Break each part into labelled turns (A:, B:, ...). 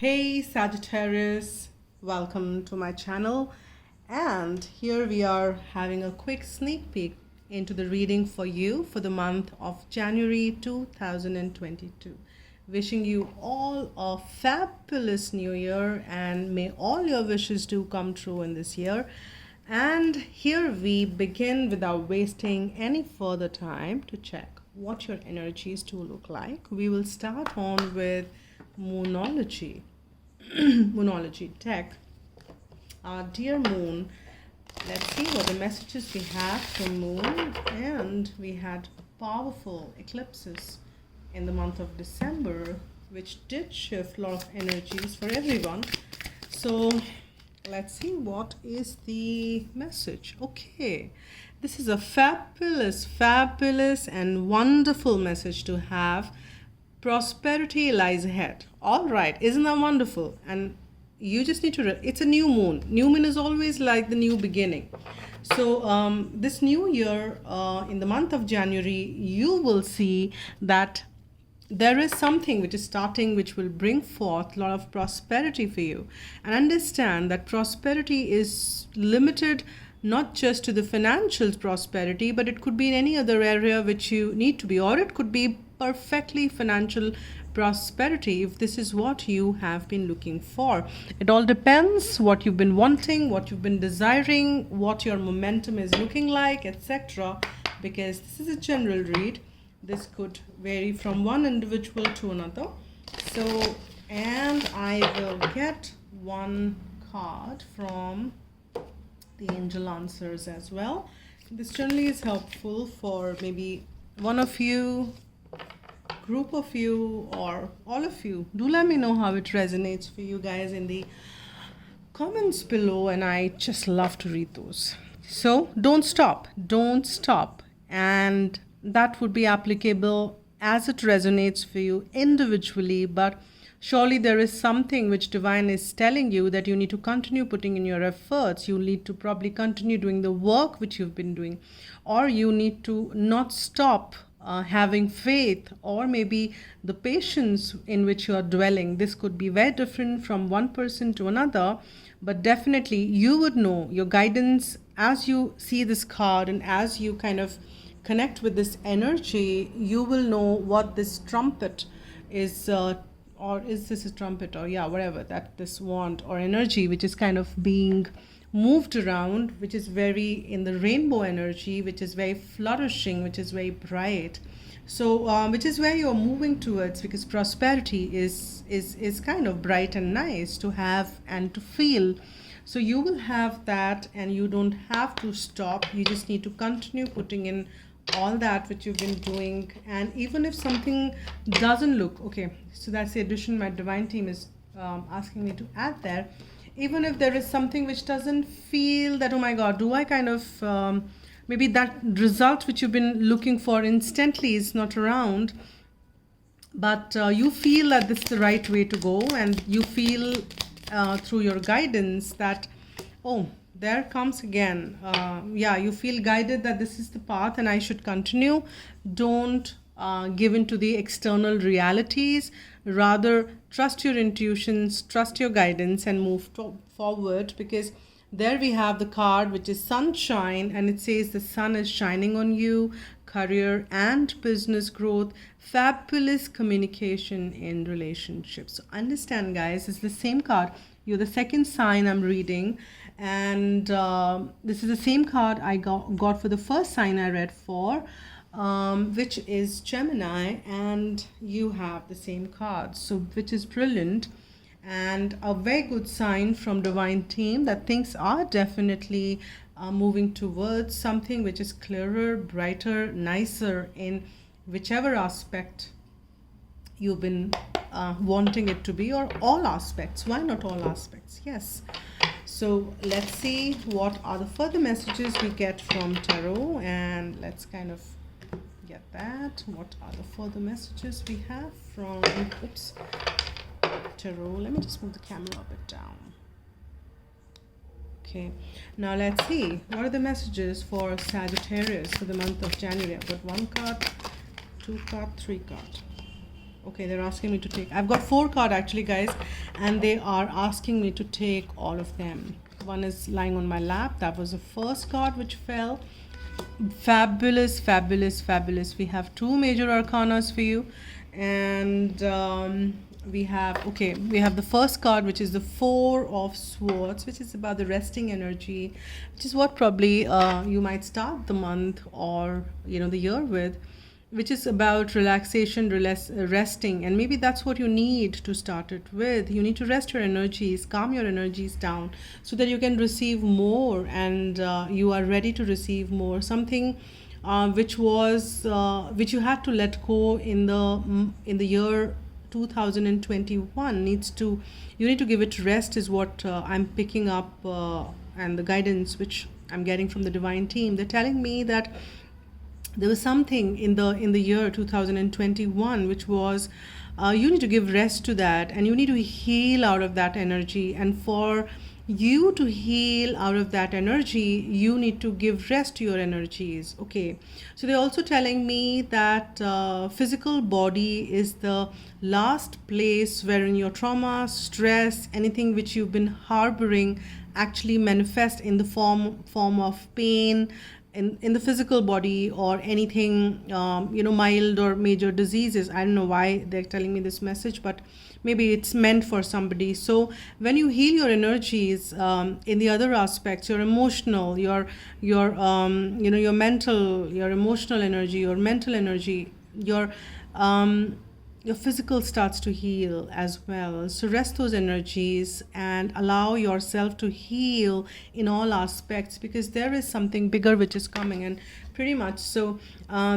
A: Hey Sagittarius, welcome to my channel. And here we are having a quick sneak peek into the reading for you for the month of January 2022. Wishing you all a fabulous new year and may all your wishes do come true in this year. And here we begin without wasting any further time to check what your energies do look like. We will start on with Moonology. Moonology deck. Dear Moon, let's see what the messages we have from Moon. And we had powerful eclipses in the month of December, which did shift a lot of energies for everyone. So let's see what is the message. Okay, this is a fabulous and wonderful message to have. Prosperity lies ahead. All right, isn't that wonderful? And you just need to it's a new moon. New moon is always like the new beginning. So this new year, in the month of January, you will see that there is something which is starting which will bring forth a lot of prosperity for you. And understand that prosperity is limited not just to the financial prosperity, but it could be in any other area which you need to be, or it could be perfectly financial prosperity if this is what you have been looking for. It all depends what you've been wanting, what you've been desiring, what your momentum is looking like, etc. Because this is a general read. This could vary from one individual to another. So, and I will get one card from the angel answers as well. This generally is helpful for maybe one of you, group of you, or all of you. Do let me know how it resonates for you guys in the comments below, and I just love to read those. So don't stop, and that would be applicable as it resonates for you individually, but surely there is something which divine is telling you that you need to continue putting in your efforts. You need to probably continue doing the work which you've been doing, or you need to not stop having faith, or maybe the patience in which you are dwelling. This could be very different from one person to another, but definitely you would know your guidance as you see this card, and as you kind of connect with this energy, you will know what this trumpet is, or is this a trumpet, or yeah, whatever, that this wand or energy which is kind of being moved around, which is very in the rainbow energy, which is very flourishing, which is very bright. So which is where you're moving towards, because prosperity is kind of bright and nice to have and to feel. So you will have that, and you don't have to stop. You just need to continue putting in all that which you've been doing. And even if something doesn't look okay, so that's the addition my divine team is asking me to add there. Even if there is something which doesn't feel that, oh my god, do I kind of maybe that result which you've been looking for instantly is not around, but you feel that this is the right way to go, and you feel through your guidance that, oh, there comes again. Yeah, you feel guided that this is the path and I should continue. Don't give in to the external realities. Rather, trust your intuitions, trust your guidance, and move forward, because there we have the card which is sunshine, and it says the sun is shining on you, career and business growth, fabulous communication in relationships. So understand, guys, it's the same card. You're the second sign I'm reading, and this is the same card I got for the first sign I read for, which is Gemini, and you have the same card, so which is brilliant, and a very good sign from divine team that things are definitely moving towards something which is clearer, brighter, nicer in whichever aspect you've been wanting it to be, or all aspects. Why not all aspects? Yes. So let's see what are the further messages we get from tarot, and let's kind of get that. What are the further messages we have from tarot? Let me just move the camera a bit down. Okay, now let's see what are the messages for Sagittarius for the month of January. I've got one card, two card, three card. Okay, they're asking me to take. I've got 4 cards actually, guys, and they are asking me to take all of them. One is lying on my lap. That was the first card which fell. Fabulous, fabulous, fabulous. We have 2 major arcanas for you, and we have the first card, which is the Four of Swords, which is about the resting energy, which is what probably you might start the month or the year with, which is about relaxation, resting, and maybe that's what you need to start it with. You need to rest your energies, calm your energies down, so that you can receive more, and you are ready to receive more. Something which you had to let go in the year 2021 needs to you need to give it rest, is what I'm picking up, and the guidance which I'm getting from the divine team. They're telling me that there was something in the year 2021 which was, you need to give rest to that, and you need to heal out of that energy. And for you to heal out of that energy, you need to give rest to your energies. Okay, so they're also telling me that physical body is the last place wherein your trauma, stress, anything which you've been harboring actually manifest in the form of pain in the physical body, or anything, mild or major diseases. I don't know why they're telling me this message, but maybe it's meant for somebody. So when you heal your energies, in the other aspects, your emotional, your mental, your emotional energy, your mental energy, your physical starts to heal as well. So rest those energies and allow yourself to heal in all aspects, because there is something bigger which is coming. And pretty much so,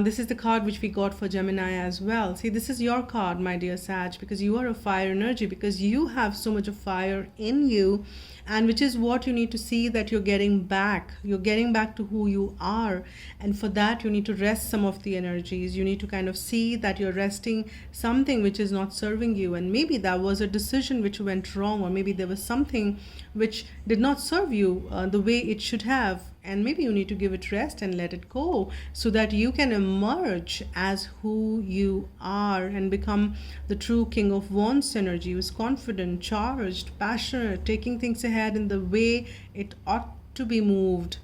A: this is the card which we got for Gemini as well. See, this is your card, my dear Sag, because you are a fire energy, because you have so much of fire in you, and which is what you need to see, that you're getting back to who you are. And for that, you need to rest some of the energies. You need to kind of see that you're resting something which is not serving you, and maybe that was a decision which went wrong, or maybe there was something which did not serve you the way it should have, and maybe you need to give it rest and let it go, so that you can emerge as who you are and become the true King of Wands energy, who's confident, charged, passionate, taking things ahead in the way it ought to be moved.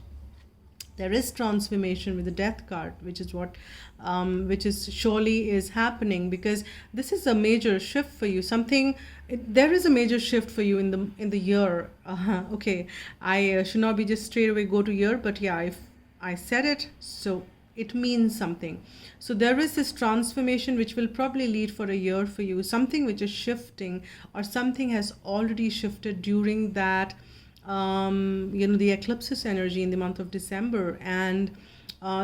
A: There is transformation with the Death card, which is what which is surely is happening, because this is a major shift for you. There is a major shift for you in the year. Okay, I should not be just straight away go to year, but yeah, if I said it, so it means something. So there is this transformation which will probably lead for a year for you, something which is shifting, or something has already shifted during that the eclipses energy in the month of December, and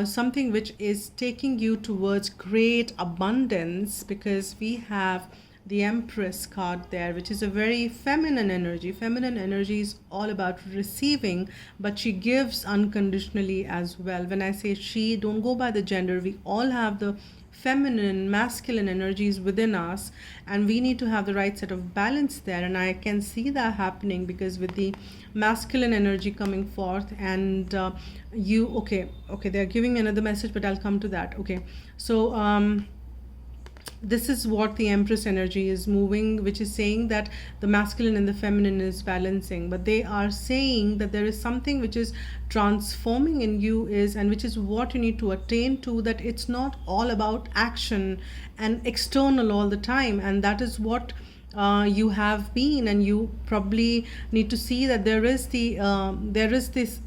A: something which is taking you towards great abundance, because we have the Empress card there, which is a very feminine energy. Feminine energy is all about receiving, but she gives unconditionally as well. When I say she, don't go by the gender. We all have the feminine, masculine energies within us, and we need to have the right set of balance there. And I can see that happening, because with the masculine energy coming forth, and they're giving me another message, but I'll come to that. Okay, so this is what the Empress energy is moving, which is saying that the masculine and the feminine is balancing, but they are saying that there is something which is transforming in you, and which is what you need to attain to, that it's not all about action and external all the time. And that is what you have been, and you probably need to see that there is this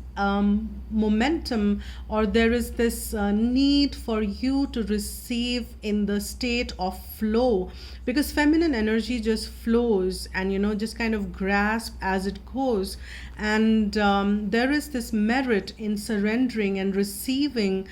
A: momentum, or there is this need for you to receive in the state of flow, because feminine energy just flows and just kind of grasp as it goes. And there is this merit in surrendering and receiving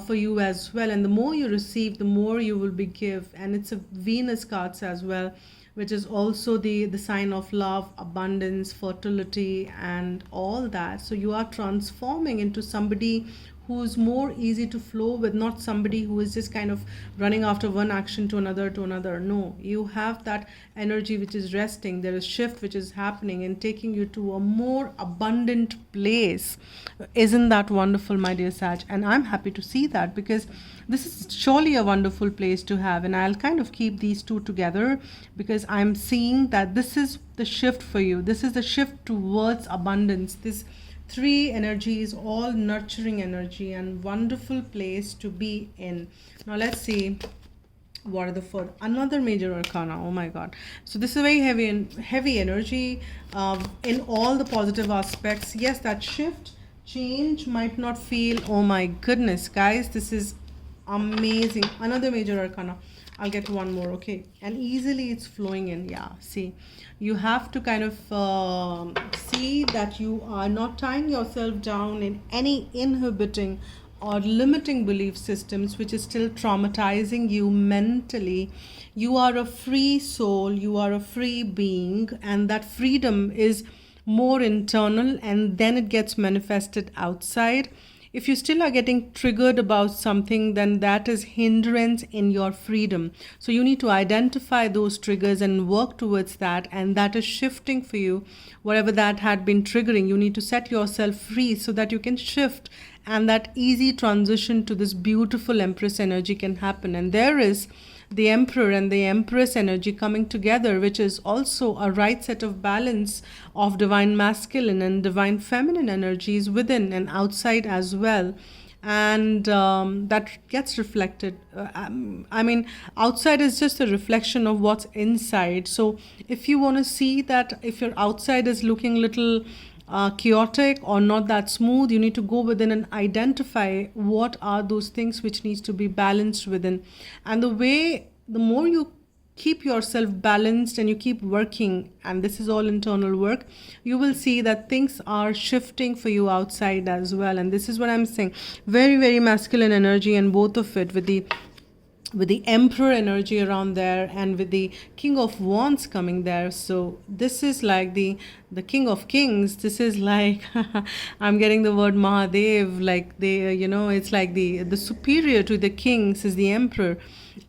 A: for you as well. And the more you receive, the more you will be give. And it's a Venus cards as well, which is also the sign of love, abundance, fertility, and all that. So you are transforming into somebody who's more easy to flow with, not somebody who is just kind of running after one action to another to another. No, you have that energy which is resting. There is shift which is happening and taking you to a more abundant place. Isn't that wonderful, my dear Saj? And I'm happy to see that, because this is surely a wonderful place to have. And I'll kind of keep these two together, because I'm seeing that this is the shift for you. This is the shift towards abundance. This three energy is all nurturing energy and wonderful place to be in. Now let's see what are the fourth, another major arcana. Oh my god. So this is very heavy and heavy energy in all the positive aspects. Yes, that shift change might not feel, oh my goodness guys, this is amazing. Another major arcana. I'll get one more, okay? And easily it's flowing in. Yeah, see, you have to kind of see that you are not tying yourself down in any inhibiting or limiting belief systems which is still traumatizing you mentally. You are a free soul, you are a free being, and that freedom is more internal, and then it gets manifested outside. If you still are getting triggered about something, then that is hindrance in your freedom. So you need to identify those triggers and work towards that, and that is shifting for you. Whatever that had been triggering, you need to set yourself free so that you can shift, and that easy transition to this beautiful Empress energy can happen. And there is the Emperor and the Empress energy coming together, which is also a right set of balance of divine masculine and divine feminine energies within and outside as well. And that gets reflected. I mean, outside is just a reflection of what's inside. So if you want to see that, if your outside is looking little chaotic or not that smooth, you need to go within and identify what are those things which needs to be balanced within. And the more you keep yourself balanced and you keep working, and this is all internal work, you will see that things are shifting for you outside as well. And this is what I'm saying, very, very masculine energy, and both of it with the Emperor energy around there and with the King of Wands coming there. So this is like the King of Kings. This is like I'm getting the word Mahadev, like they, it's like the superior to the kings is the Emperor.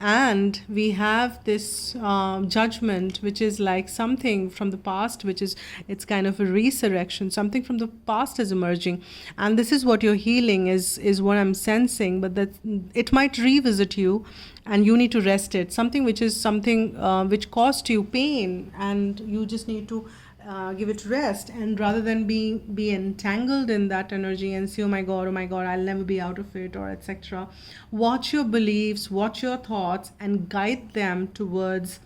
A: And we have this judgment, which is like something from the past, it's kind of a resurrection. Something from the past is emerging, and this is what your healing is what I'm sensing. But that it might revisit you, and you need to rest it. Something which caused you pain, and you just need to give it rest. And rather than be entangled in that energy and say, oh my god, I'll never be out of it, or etc., watch your beliefs, watch your thoughts, and guide them towards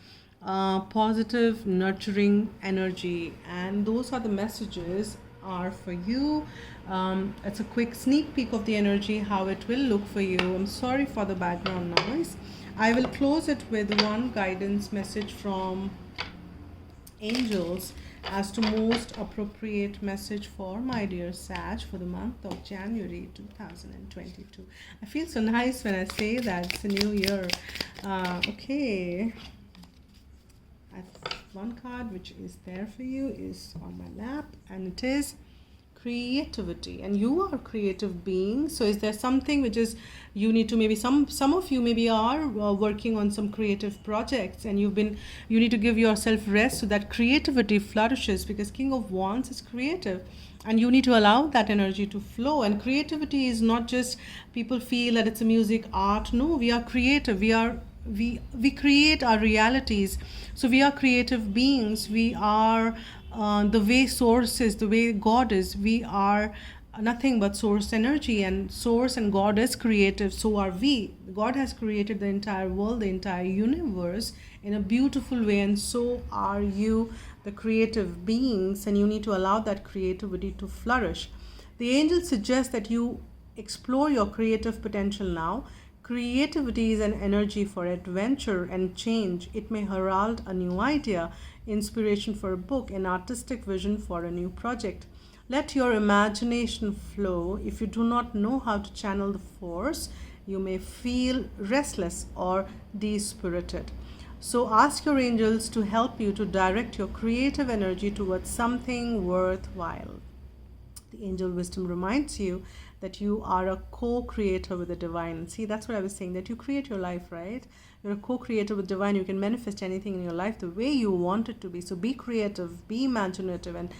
A: positive nurturing energy. And those are the messages are for you. It's a quick sneak peek of the energy, how it will look for you. I'm sorry for the background noise. I will close it with one guidance message from angels as to most appropriate message for my dear Sag for the month of January 2022. I feel so nice when I say that. It's a new year. Okay. One card which is there for you is on my lap, and it is creativity. And you are a creative being. So is there something which is you need to, maybe some of you maybe are working on some creative projects, and you need to give yourself rest so that creativity flourishes, because King of Wands is creative, and you need to allow that energy to flow. And creativity is not just people feel that it's a music art. No, we are creative. We create our realities. So we are creative beings. We are the way source is, the way God is. We are nothing but source energy, and source and God is creative. So are we. God has created the entire world, the entire universe in a beautiful way, and so are you, the creative beings, and you need to allow that creativity to flourish. The angels suggest that you explore your creative potential now. Creativity is an energy for adventure and change. It may herald a new idea, inspiration for a book, an artistic vision for a new project. Let your imagination flow. If you do not know how to channel the force, you may feel restless or dispirited. So ask your angels to help you to direct your creative energy towards something worthwhile. The angel wisdom reminds you that you are a co-creator with the divine. See, that's what I was saying, that you create your life, right? You're a co-creator with divine. You can manifest anything in your life the way you want it to be. So be creative, be imaginative, and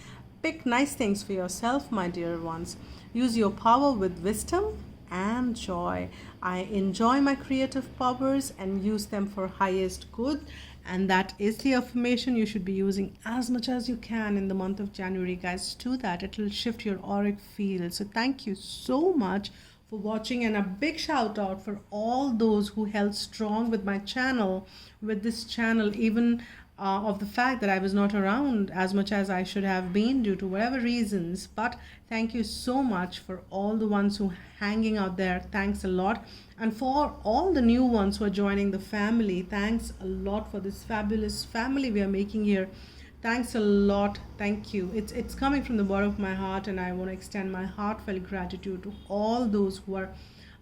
A: pick nice things for yourself, my dear ones. Use your power with wisdom and joy. I enjoy my creative powers and use them for highest good. And that is the affirmation you should be using as much as you can in the month of January, guys. Do that. It will shift your auric field. So thank you so much for watching, and a big shout out for all those who held strong with my channel, with this channel, even of the fact that I was not around as much as I should have been due to whatever reasons. But thank you so much for all the ones who hanging out there. Thanks a lot. And for all the new ones who are joining the family, thanks a lot for this fabulous family we are making here. Thanks a lot. Thank you. It's coming from the bottom of my heart, and I want to extend my heartfelt gratitude to all those who are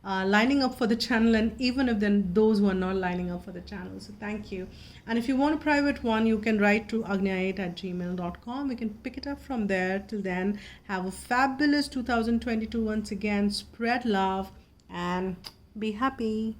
A: lining up for the channel, and even if then those who are not lining up for the channel. So thank you. And if you want a private one, you can write to agnya8@gmail.com. We can pick it up from there. Till then, have a fabulous 2022 once again. Spread love and be happy.